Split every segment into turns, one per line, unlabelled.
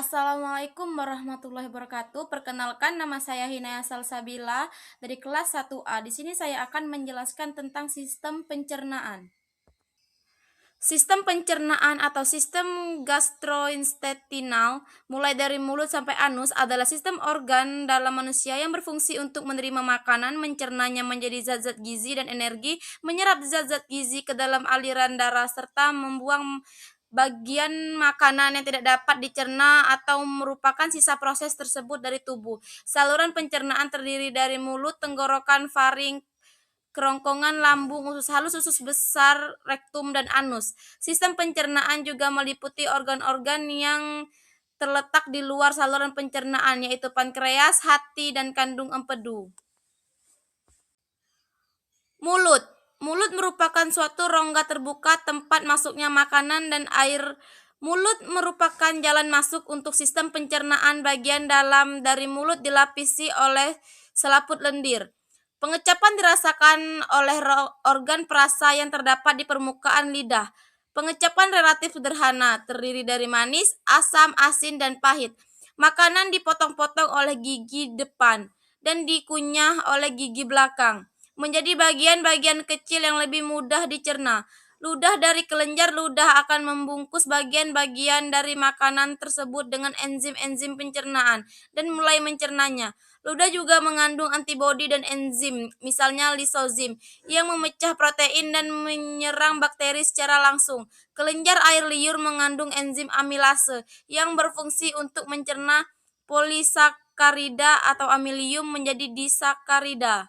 Assalamualaikum warahmatullahi wabarakatuh. Perkenalkan, nama saya Hinaya Salsabila dari kelas 1A. Di sini saya akan menjelaskan tentang sistem pencernaan. Sistem pencernaan atau sistem gastrointestinal, mulai dari mulut sampai anus, adalah sistem organ dalam manusia yang berfungsi untuk menerima makanan, mencernanya menjadi zat-zat gizi dan energi, menyerap zat-zat gizi ke dalam aliran darah, serta membuang bagian makanan yang tidak dapat dicerna atau merupakan sisa proses tersebut dari tubuh. Saluran pencernaan terdiri dari mulut, tenggorokan, faring, kerongkongan, lambung, usus halus, usus besar, rektum, dan anus. Sistem pencernaan juga meliputi organ-organ yang terletak di luar saluran pencernaan, yaitu pankreas, hati, dan kandung empedu. Mulut. Mulut merupakan suatu rongga terbuka tempat masuknya makanan dan air. Mulut merupakan jalan masuk untuk sistem pencernaan. Bagian dalam dari mulut dilapisi oleh selaput lendir. Pengecapan dirasakan oleh organ perasa yang terdapat di permukaan lidah. Pengecapan relatif sederhana, terdiri dari manis, asam, asin, dan pahit. Makanan dipotong-potong oleh gigi depan dan dikunyah oleh gigi belakang menjadi bagian-bagian kecil yang lebih mudah dicerna. Ludah dari kelenjar ludah akan membungkus bagian-bagian dari makanan tersebut dengan enzim-enzim pencernaan dan mulai mencernanya. Ludah juga mengandung antibodi dan enzim, misalnya lisozim, yang memecah protein dan menyerang bakteri secara langsung. Kelenjar air liur mengandung enzim amilase yang berfungsi untuk mencerna polisakarida atau amilium menjadi disakarida.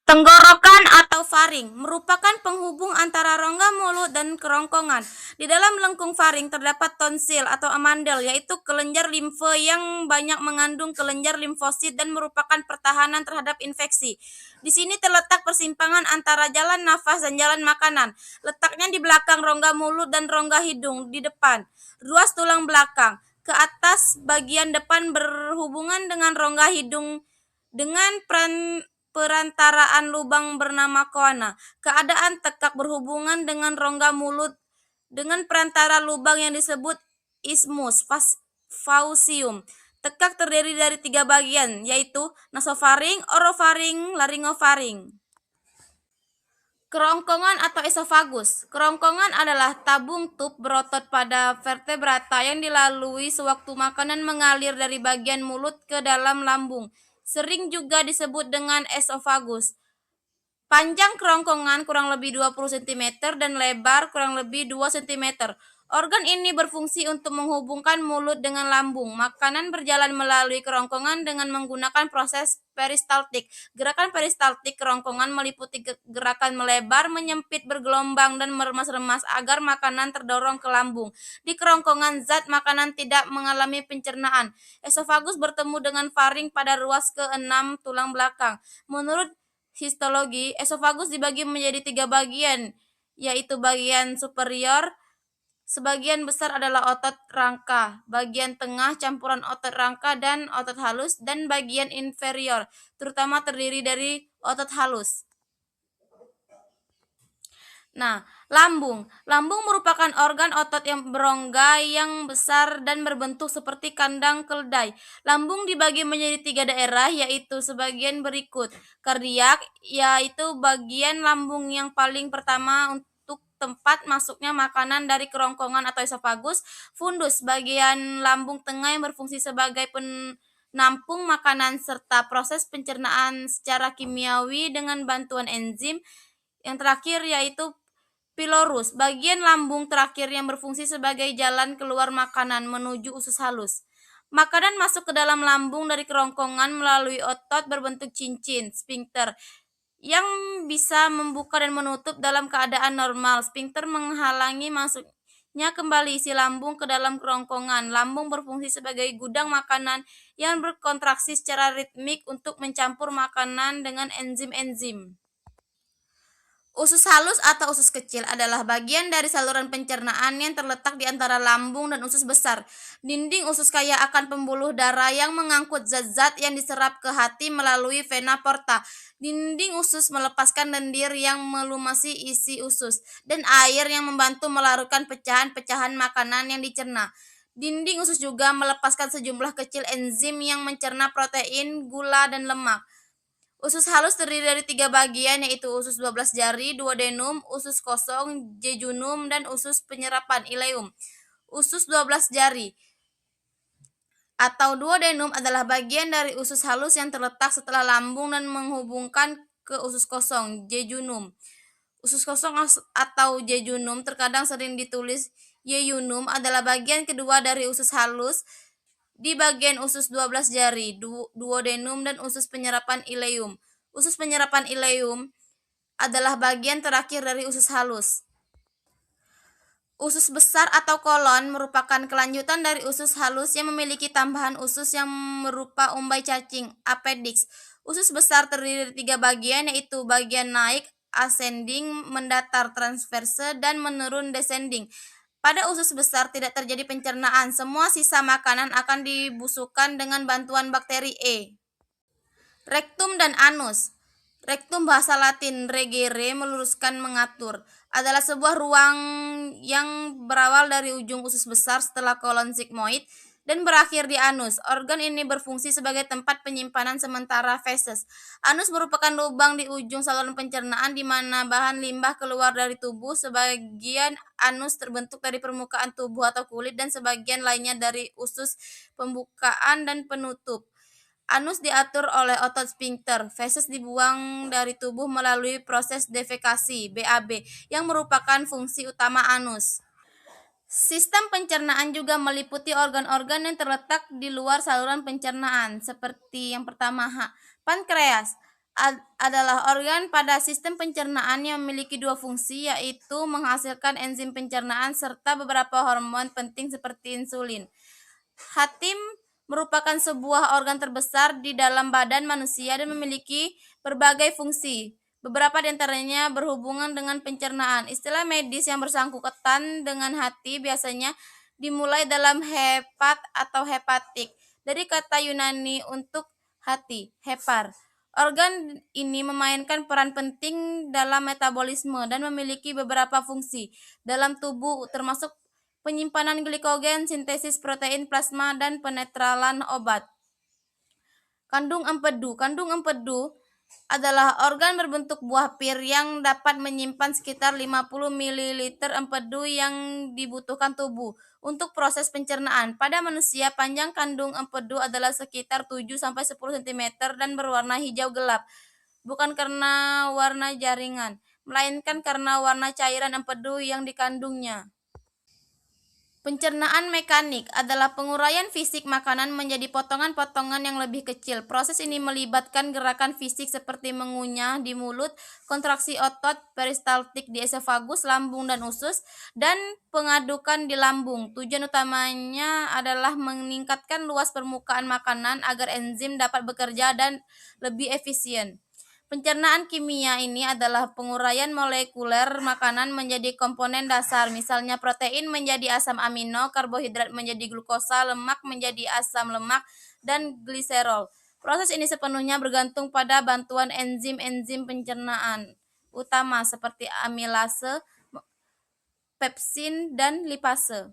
Tenggorokan atau faring merupakan penghubung antara rongga mulut dan kerongkongan. Di dalam lengkung faring terdapat tonsil atau amandel, yaitu kelenjar limfe yang banyak mengandung kelenjar limfosit dan merupakan pertahanan terhadap infeksi. Di sini terletak persimpangan antara jalan nafas dan jalan makanan. Letaknya di belakang rongga mulut dan rongga hidung di depan. Ruas tulang belakang ke atas bagian depan berhubungan dengan rongga hidung dengan perantaraan lubang bernama koana. Keadaan tekak berhubungan dengan rongga mulut dengan perantara lubang yang disebut isthmus faucium. Tekak terdiri dari 3 bagian, yaitu nasofaring, orofaring, laringofaring. Kerongkongan atau esofagus. Kerongkongan adalah tabung tub berotot pada vertebrata yang dilalui sewaktu makanan mengalir dari bagian mulut ke dalam lambung. Sering juga disebut dengan esofagus. Panjang kerongkongan kurang lebih 20 cm dan lebar kurang lebih 2 cm. Organ ini berfungsi untuk menghubungkan mulut dengan lambung. Makanan berjalan melalui kerongkongan dengan menggunakan proses peristaltik. Gerakan peristaltik kerongkongan meliputi gerakan melebar, menyempit, bergelombang, dan meremas-remas agar makanan terdorong ke lambung. Di kerongkongan, zat makanan tidak mengalami pencernaan. Esofagus bertemu dengan faring pada ruas ke-6 tulang belakang. Menurut histologi, esofagus dibagi menjadi 3 bagian, yaitu bagian superior, sebagian besar adalah otot rangka, bagian tengah campuran otot rangka dan otot halus, dan bagian inferior, terutama terdiri dari otot halus. Nah, lambung. Lambung merupakan organ otot yang berongga yang besar dan berbentuk seperti kandang keledai. Lambung dibagi menjadi 3 daerah, yaitu sebagian berikut. Kardiak, yaitu bagian lambung yang paling pertama untuk tempat masuknya makanan dari kerongkongan atau esofagus. Fundus, bagian lambung tengah yang berfungsi sebagai penampung makanan serta proses pencernaan secara kimiawi dengan bantuan enzim. Yang terakhir yaitu pilorus, bagian lambung terakhir yang berfungsi sebagai jalan keluar makanan menuju usus halus. Makanan masuk ke dalam lambung dari kerongkongan melalui otot berbentuk cincin, sphincter, yang bisa membuka dan menutup dalam keadaan normal. Sphincter menghalangi masuknya kembali isi lambung ke dalam kerongkongan. Lambung berfungsi sebagai gudang makanan yang berkontraksi secara ritmik untuk mencampur makanan dengan enzim-enzim. Usus halus atau usus kecil adalah bagian dari saluran pencernaan yang terletak di antara lambung dan usus besar. Dinding usus kaya akan pembuluh darah yang mengangkut zat-zat yang diserap ke hati melalui vena porta. Dinding usus melepaskan lendir yang melumasi isi usus dan air yang membantu melarutkan pecahan-pecahan makanan yang dicerna. Dinding usus juga melepaskan sejumlah kecil enzim yang mencerna protein, gula, dan lemak. Usus halus terdiri dari 3 bagian, yaitu usus 12 jari, duodenum, usus kosong, jejunum, dan usus penyerapan, ileum. Usus 12 jari atau duodenum adalah bagian dari usus halus yang terletak setelah lambung dan menghubungkan ke usus kosong, jejunum. Usus kosong atau jejunum terkadang sering ditulis yeyunum adalah bagian kedua dari usus halus di bagian usus 12 jari, duodenum, dan usus penyerapan ileum. Usus penyerapan ileum adalah bagian terakhir dari usus halus. Usus besar atau kolon merupakan kelanjutan dari usus halus yang memiliki tambahan usus yang berupa umbai cacing, appendix. Usus besar terdiri dari 3 bagian, yaitu bagian naik, ascending, mendatar, transverse, dan menurun, descending. Pada usus besar tidak terjadi pencernaan, semua sisa makanan akan dibusukkan dengan bantuan bakteri E. Rektum dan anus. Rektum bahasa Latin regere meluruskan mengatur adalah sebuah ruang yang berawal dari ujung usus besar setelah kolon sigmoid dan berakhir di anus. Organ ini berfungsi sebagai tempat penyimpanan sementara feses. Anus merupakan lubang di ujung saluran pencernaan di mana bahan limbah keluar dari tubuh. Sebagian anus terbentuk dari permukaan tubuh atau kulit dan sebagian lainnya dari usus pembukaan dan penutup. Anus diatur oleh otot sphincter. Feses dibuang dari tubuh melalui proses defekasi (BAB) yang merupakan fungsi utama anus. Sistem pencernaan juga meliputi organ-organ yang terletak di luar saluran pencernaan, seperti yang pertama pankreas adalah organ pada sistem pencernaan yang memiliki 2 fungsi, yaitu menghasilkan enzim pencernaan serta beberapa hormon penting seperti insulin. Hati merupakan sebuah organ terbesar di dalam badan manusia dan memiliki berbagai fungsi. Beberapa di antaranya berhubungan dengan pencernaan. Istilah medis yang bersangkutan dengan hati biasanya dimulai dalam hepat atau hepatik, dari kata Yunani untuk hati, hepar. Organ ini memainkan peran penting dalam metabolisme dan memiliki beberapa fungsi dalam tubuh, termasuk penyimpanan glikogen, sintesis protein plasma, dan penetralan obat. Kandung empedu. Kandung empedu adalah organ berbentuk buah pir yang dapat menyimpan sekitar 50 ml empedu yang dibutuhkan tubuh untuk proses pencernaan. Pada manusia, panjang kandung empedu adalah sekitar 7-10 cm dan berwarna hijau gelap, bukan karena warna jaringan, melainkan karena warna cairan empedu yang dikandungnya. Pencernaan mekanik adalah penguraian fisik makanan menjadi potongan-potongan yang lebih kecil. Proses ini melibatkan gerakan fisik seperti mengunyah di mulut, kontraksi otot peristaltik di esofagus, lambung, dan usus, dan pengadukan di lambung. Tujuan utamanya adalah meningkatkan luas permukaan makanan agar enzim dapat bekerja dan lebih efisien. Pencernaan kimia ini adalah penguraian molekuler makanan menjadi komponen dasar, misalnya protein menjadi asam amino, karbohidrat menjadi glukosa, lemak menjadi asam lemak, dan gliserol. Proses ini sepenuhnya bergantung pada bantuan enzim-enzim pencernaan utama seperti amilase, pepsin, dan lipase.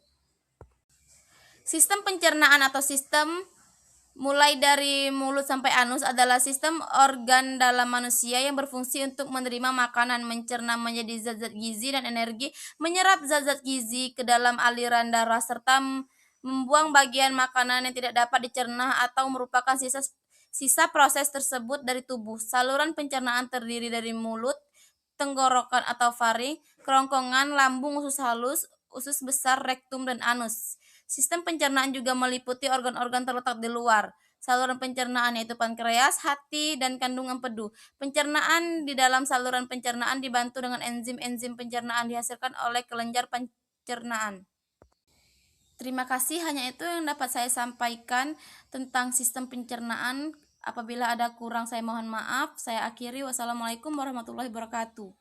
Sistem pencernaan atau sistem mulai dari mulut sampai anus adalah sistem organ dalam manusia yang berfungsi untuk menerima makanan, mencerna menjadi zat-zat gizi dan energi, menyerap zat-zat gizi ke dalam aliran darah, serta membuang bagian makanan yang tidak dapat dicerna atau merupakan sisa proses tersebut dari tubuh. Saluran pencernaan terdiri dari mulut, tenggorokan atau faring, kerongkongan, lambung, usus halus, usus besar, rektum, dan anus. Sistem pencernaan juga meliputi organ-organ terletak di luar saluran pencernaan, yaitu pankreas, hati, dan kandung empedu. Pencernaan di dalam saluran pencernaan dibantu dengan enzim-enzim pencernaan dihasilkan oleh kelenjar pencernaan. Terima kasih, hanya itu yang dapat saya sampaikan tentang sistem pencernaan. Apabila ada kurang saya mohon maaf. Saya akhiri. Wassalamualaikum warahmatullahi wabarakatuh.